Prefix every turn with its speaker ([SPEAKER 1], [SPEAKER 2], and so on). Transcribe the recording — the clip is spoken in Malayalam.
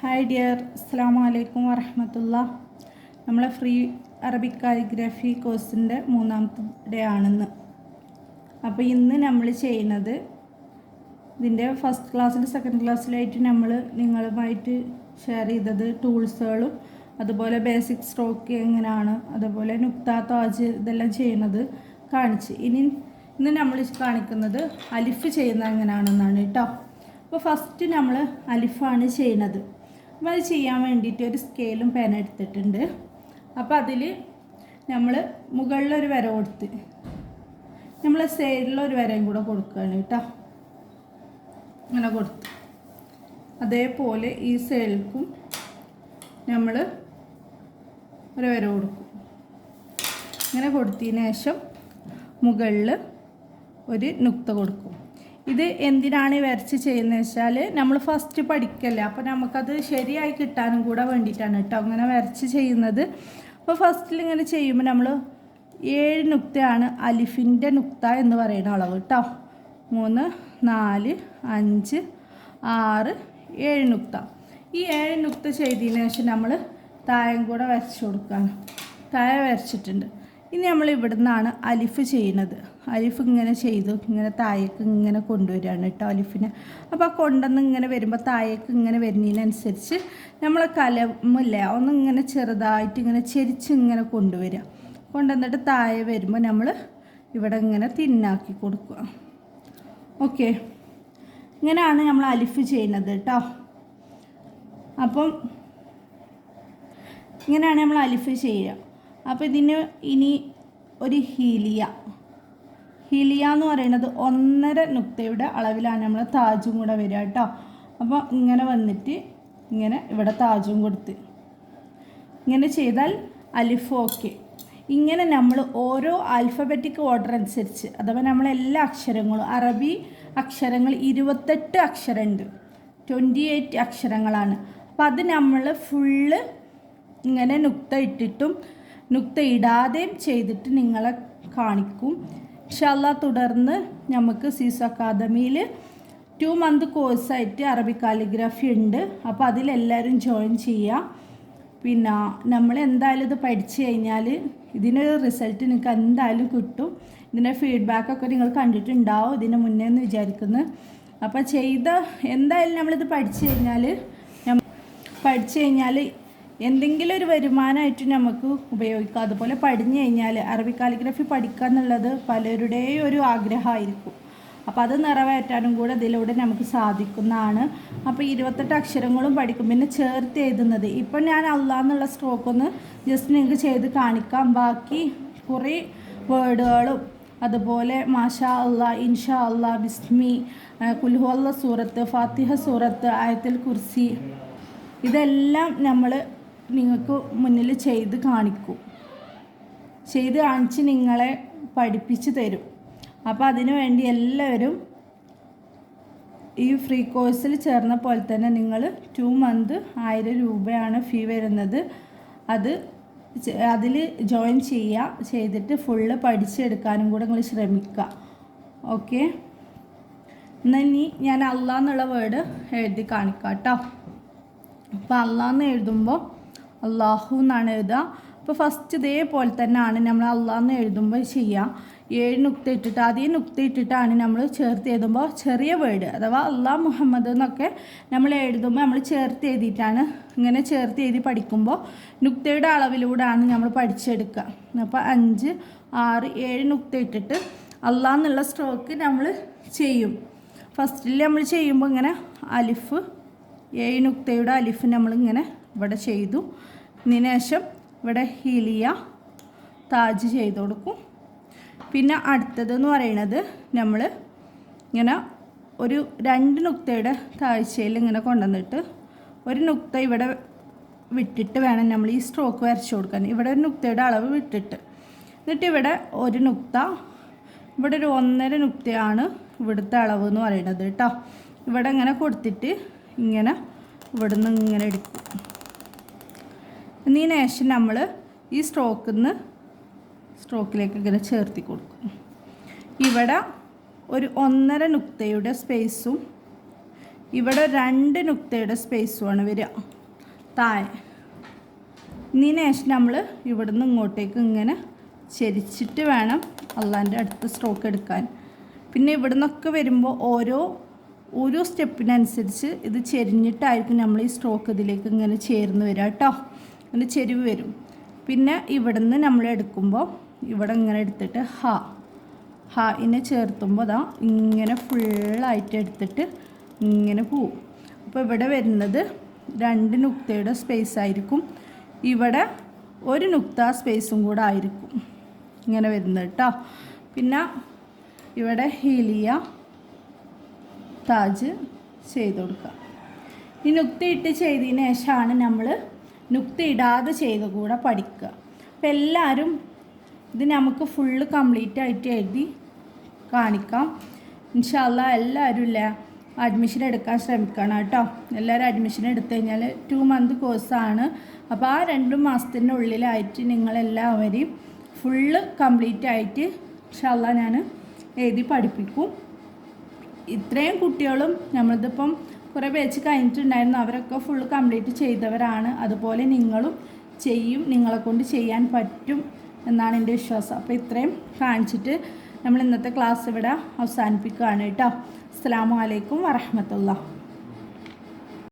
[SPEAKER 1] ഹായ് ഡിയർ, അസ്സലാമു അലൈക്കും വറഹ്മത്തുള്ളാ. നമ്മളെ ഫ്രീ അറബിക് കാലിഗ്രഫി കോഴ്സിൻ്റെ മൂന്നാമത്തെ ഡേ ആണെന്ന്. അപ്പോൾ ഇന്ന് നമ്മൾ ചെയ്യുന്നത് ഇതിൻ്റെ ഫസ്റ്റ് ക്ലാസ്സിൽ സെക്കൻഡ് ക്ലാസ്സിലായിട്ട് നമ്മൾ നിങ്ങളുമായിട്ട് ഷെയർ ചെയ്തത് ടൂൾസുകളും അതുപോലെ ബേസിക് സ്ട്രോക്ക് എങ്ങനെയാണ്, അതുപോലെ നുക്ത താജ് ഇതെല്ലാം ചെയ്യുന്നത് കാണിച്ച്. ഇന്ന് നമ്മൾ കാണിക്കുന്നത് അലിഫ് ചെയ്യുന്നത് എങ്ങനെയാണെന്നാണ് കേട്ടോ. അപ്പോൾ ഫസ്റ്റ് നമ്മൾ അലിഫാണ് ചെയ്യുന്നത്. അപ്പോൾ അത് ചെയ്യാൻ വേണ്ടിയിട്ട് ഒരു സ്കെയിലും പേന എടുത്തിട്ടുണ്ട്. അപ്പോൾ അതിൽ നമ്മൾ മുകളിലൊരു വര കൊടുത്ത് നമ്മൾ സൈഡിലൊരു വരയും കൂടെ കൊടുക്കുകയാണ് കേട്ടോ. ഇങ്ങനെ കൊടുത്ത് അതേപോലെ ഈ സൈഡിലേക്കും നമ്മൾ ഒരു വര കൊടുക്കും. ഇങ്ങനെ കൊടുത്തതിന് ശേഷം മുകളിൽ ഒരു നുക്ത കൊടുക്കും. ഇത് എന്തിനാണ് വരച്ച് ചെയ്യുന്നത് വെച്ചാൽ നമ്മൾ ഫസ്റ്റ് പഠിക്കല്ലേ, അപ്പോൾ നമുക്കത് ശരിയായി കിട്ടാനും കൂടെ വേണ്ടിയിട്ടാണ് കേട്ടോ അങ്ങനെ വരച്ച് ചെയ്യുന്നത്. അപ്പോൾ ഫസ്റ്റിൽ ഇങ്ങനെ ചെയ്യുമ്പോൾ നമ്മൾ 7 നുക്തയാണ് അലിഫിൻ്റെ നുക്ത എന്ന് പറയുന്ന അളവ് കേട്ടോ. 3, 4, 5, 6, 7 നുക്ത. ഈ 7 നുക്ത ചെയ്തതിന് ശേഷം നമ്മൾ താഴെ കൂടെ വരച്ച് കൊടുക്കുകയാണ്. താഴെ വരച്ചിട്ടുണ്ട്. ഇനി നമ്മൾ ഇവിടെ നിന്നാണ് അലിഫ് ചെയ്യുന്നത്. അലിഫ് ഇങ്ങനെ ചെയ്തു ഇങ്ങനെ താഴേക്ക് ഇങ്ങനെ കൊണ്ടുവരികയാണ് കേട്ടോ അലിഫിനെ. അപ്പോൾ ആ കൊണ്ടുവന്ന് ഇങ്ങനെ വരുമ്പോൾ താഴേക്ക് ഇങ്ങനെ വരുന്നതിനനുസരിച്ച് നമ്മൾ കലമില്ലേ ഒന്ന് ഇങ്ങനെ ചെറുതായിട്ട് ഇങ്ങനെ ചെരിച്ച് ഇങ്ങനെ കൊണ്ടുവരിക. കൊണ്ടുവന്നിട്ട് താഴെ വരുമ്പോൾ നമ്മൾ ഇവിടെ ഇങ്ങനെ തിന്നാക്കി കൊടുക്കുക. ഓക്കെ, ഇങ്ങനെയാണ് നമ്മൾ അലിഫ് ചെയ്യുന്നത് കേട്ടോ. അപ്പം ഇങ്ങനെയാണ് നമ്മൾ അലിഫ് ചെയ്യുക. അപ്പോൾ ഇതിന് ഇനി ഒരു ഹീലിയ എന്ന് പറയുന്നത് 1.5 നുക്തയുടെ അളവിലാണ് നമ്മൾ താജും കൂടെ വരിക കേട്ടോ. അപ്പോൾ ഇങ്ങനെ വന്നിട്ട് ഇങ്ങനെ ഇവിടെ താജും കൊടുത്ത് ഇങ്ങനെ ചെയ്താൽ അലിഫ് ഓക്കെ. ഇങ്ങനെ നമ്മൾ ഓരോ ആൽഫബറ്റിക് ഓർഡർ അനുസരിച്ച് അഥവാ നമ്മളെല്ലാ അക്ഷരങ്ങളും അറബി അക്ഷരങ്ങൾ 28 അക്ഷരമുണ്ട്, 28 അക്ഷരങ്ങളാണ്. അപ്പോൾ അത് നമ്മൾ ഫുള്ള് ഇങ്ങനെ നുക്ത ഇട്ടിട്ടും നുക്ത ഇടാതെയും ചെയ്തിട്ട് നിങ്ങളെ കാണിക്കും ഇൻഷാ അല്ലാഹ്. തുടർന്ന് നമുക്ക് സീസ് അക്കാദമിയിൽ 2 മന്ത് കോഴ്സായിട്ട് അറബിക് കാലിഗ്രഫി ഉണ്ട്. അപ്പോൾ അതിലെല്ലാവരും ജോയിൻ ചെയ്യുക. പിന്നെ നമ്മൾ എന്തായാലും ഇത് പഠിച്ചു കഴിഞ്ഞാൽ ഇതിനൊരു റിസൾട്ട് നിങ്ങൾക്ക് എന്തായാലും കിട്ടും. ഇതിൻ്റെ ഫീഡ്ബാക്കൊക്കെ നിങ്ങൾ കണ്ടിട്ടുണ്ടാവും ഇതിന് മുന്നേ എന്ന് വിചാരിക്കുന്നു. അപ്പോൾ എന്തായാലും നമ്മളിത് പഠിച്ചു കഴിഞ്ഞാൽ എന്തെങ്കിലും ഒരു വരുമാനമായിട്ട് നമുക്ക് ഉപയോഗിക്കാം. അതുപോലെ പഠിച്ചു കഴിഞ്ഞാൽ അറബിക് കാലിഗ്രഫി പഠിക്കുക എന്നുള്ളത് പലരുടെയും ഒരു ആഗ്രഹമായിരിക്കും. അപ്പോൾ അത് നിറവേറ്റാനും കൂടെ ഇതിലൂടെ നമുക്ക് സാധിക്കുന്നതാണ്. അപ്പോൾ 28 അക്ഷരങ്ങളും പഠിക്കും. പിന്നെ ചേർത്ത് എഴുതുന്നത് ഇപ്പം ഞാൻ അള്ളാഹ് എന്നുള്ള സ്ട്രോക്കൊന്ന് ജസ്റ്റ് നിങ്ങൾക്ക് ചെയ്ത് കാണിക്കാം. ബാക്കി കുറേ വേർഡുകളും അതുപോലെ മാഷാ അള്ളാ, ഇൻഷാ അള്ളാ, ബിസ്മി, കുൽഹു അല്ലാ സൂറത്ത്, ഫാത്തിഹ സൂറത്ത്, ആയത്തുൽ കുർസി ഇതെല്ലാം നമ്മൾ നിങ്ങൾക്ക് മുന്നിൽ ചെയ്ത് കാണിച്ച് നിങ്ങളെ പഠിപ്പിച്ച് തരും. അപ്പോൾ അതിനു വേണ്ടി എല്ലാവരും ഈ ഫ്രീ കോഴ്സിൽ ചേർന്ന പോലെ തന്നെ നിങ്ങൾ 2 മന്ത് 1000 രൂപയാണ് ഫീ വരുന്നത്. അതിൽ ജോയിൻ ചെയ്തിട്ട് ഫുള്ള് പഠിച്ചെടുക്കാനും കൂടെ നിങ്ങൾ ശ്രമിക്കുക. ഓക്കെ, എന്നാൽ ഇനി ഞാൻ അള്ളാഹ് എന്നുള്ള വേർഡ് എഴുതി കാണിക്കാം കേട്ടോ. അപ്പോൾ അള്ളാഹ് എന്ന് എഴുതുമ്പോൾ അള്ളാഹു എന്നാണ് എഴുതുക. അപ്പോൾ ഫസ്റ്റ് ഇതേപോലെ തന്നെയാണ് നമ്മൾ അള്ളാഹ് എന്ന് എഴുതുമ്പോൾ ചെയ്യുക. 7 നുക്ത ഇട്ടിട്ട് ആദ്യം നുക്ത ഇട്ടിട്ടാണ് നമ്മൾ ചേർത്ത് എഴുതുമ്പോൾ ചെറിയ വേർഡ് അഥവാ അള്ളാഹ് മുഹമ്മദ് എന്നൊക്കെ നമ്മൾ എഴുതുമ്പോൾ നമ്മൾ ചേർത്ത് എഴുതിയിട്ടാണ്. ഇങ്ങനെ ചേർത്ത് എഴുതി പഠിക്കുമ്പോൾ നുക്തയുടെ അളവിലൂടെയാണ് നമ്മൾ പഠിച്ചെടുക്കുക. അപ്പോൾ 5, 6, 7 നുക്ത ഇട്ടിട്ട് അള്ളാഹ് എന്നുള്ള സ്ട്രോക്ക് നമ്മൾ ചെയ്യും. ഫസ്റ്റിൽ നമ്മൾ ചെയ്യുമ്പോൾ ഇങ്ങനെ അലിഫ് 7 നുക്തയുടെ അലിഫ് നമ്മളിങ്ങനെ ഇവിടെ ചെയ്തു. ഇതിന് ശേഷം ഇവിടെ ഹീലിയ താജ് ചെയ്ത് കൊടുക്കും. പിന്നെ അടുത്തതെന്ന് പറയുന്നത് നമ്മൾ ഇങ്ങനെ ഒരു 2 നുക്തയുടെ താഴ്ചയിൽ ഇങ്ങനെ കൊണ്ടുവന്നിട്ട് ഒരു നുക്ത ഇവിടെ വിട്ടിട്ട് വേണം നമ്മൾ ഈ സ്ട്രോക്ക് വരച്ചു കൊടുക്കാൻ. ഇവിടെ ഒരു നുക്തയുടെ അളവ് വിട്ടിട്ട് എന്നിട്ട് ഇവിടെ ഒരു നുക്ത, ഇവിടെ ഒരു 1.5 നുക്തയാണ് ഇവിടുത്തെ അളവ് എന്ന് പറയുന്നത് കേട്ടോ. ഇവിടെ ഇങ്ങനെ കൊടുത്തിട്ട് ഇങ്ങനെ ഇവിടുന്ന് ഇങ്ങനെ എടുക്കും. ഇതിന് ശേഷം നമ്മൾ ഈ സ്ട്രോക്കിലേക്ക് ഇങ്ങനെ ചേർത്തി കൊടുക്കും. ഇവിടെ ഒരു 1.5 നുക്തയുടെ സ്പേസും ഇവിടെ 2 നുക്തയുടെ സ്പേസുമാണ് വരിക താഴെ. ഇതിന് ശേഷം നമ്മൾ ഇവിടുന്ന് ഇങ്ങോട്ടേക്ക് ഇങ്ങനെ ചെരിച്ചിട്ട് വേണം അള്ളാൻ്റെ അടുത്ത സ്ട്രോക്ക് എടുക്കാൻ. പിന്നെ ഇവിടുന്നൊക്കെ വരുമ്പോൾ ഓരോ സ്റ്റെപ്പിനനുസരിച്ച് ഇത് ചെരിഞ്ഞിട്ടായിരിക്കും നമ്മൾ ഈ സ്ട്രോക്ക് ഇതിലേക്ക് ഇങ്ങനെ ചേർന്ന് വരിക കേട്ടോ. അങ്ങനെ ചെരിവ് വരും. പിന്നെ ഇവിടുന്ന് നമ്മൾ എടുക്കുമ്പോൾ ഇവിടെ ഇങ്ങനെ എടുത്തിട്ട് ഹായിനെ ചേർത്തുമ്പോൾ അതാ ഇങ്ങനെ ഫുള്ളായിട്ട് എടുത്തിട്ട് ഇങ്ങനെ പോവും. അപ്പോൾ ഇവിടെ വരുന്നത് 2 നുക്തയുടെ സ്പേസ് ആയിരിക്കും. ഇവിടെ 1 നുക്ത സ്പേസും കൂടെ ആയിരിക്കും ഇങ്ങനെ വരുന്നത് കേട്ടോ. പിന്നെ ഇവിടെ ഹീലിയ താജ് ചെയ്ത് കൊടുക്കുക. ഈ നുക്ത ഇട്ട് ചെയ്തതിന് ശേഷമാണ് നമ്മൾ നുക്ത ഇടാതെ ചെയ്ത് കൂടെ പഠിക്കുക. അപ്പോൾ എല്ലാവരും ഇത് നമുക്ക് ഫുള്ള് കംപ്ലീറ്റ് ആയിട്ട് എഴുതി കാണിക്കാം. ഇൻഷാ അല്ലാഹ് എല്ലാവരും ഇല്ല അഡ്മിഷൻ എടുക്കാൻ ശ്രമിക്കണം കേട്ടോ. എല്ലാവരും അഡ്മിഷൻ എടുത്തു കഴിഞ്ഞാൽ 2 മന്ത് കോഴ്സാണ്. അപ്പോൾ ആ 2 മാസത്തിൻ്റെ ഉള്ളിലായിട്ട് നിങ്ങളെല്ലാവരെയും ഫുള്ള് കംപ്ലീറ്റ് ആയിട്ട് ഇൻഷാ അല്ലാഹ് ഞാൻ എഴുതി പഠിപ്പിക്കും. ഇത്രയും കുട്ടികളും നമ്മളിതിപ്പം കുറേ ബാച്ച് കഴിഞ്ഞിട്ടുണ്ടായിരുന്നു, അവരൊക്കെ ഫുള്ള് കംപ്ലീറ്റ് ചെയ്തവരാണ്. അതുപോലെ നിങ്ങളും ചെയ്യും, നിങ്ങളെ കൊണ്ട് ചെയ്യാൻ പറ്റും എന്നാണ് എൻ്റെ വിശ്വാസം. അപ്പോൾ ഇത്രയും കാണിച്ചിട്ട് നമ്മൾ ഇന്നത്തെ ക്ലാസ് ഇവിടെ അവസാനിപ്പിക്കുകയാണ് കേട്ടോ. അസ്സലാമു അലൈക്കും വറഹ്മത്തുള്ളാഹി.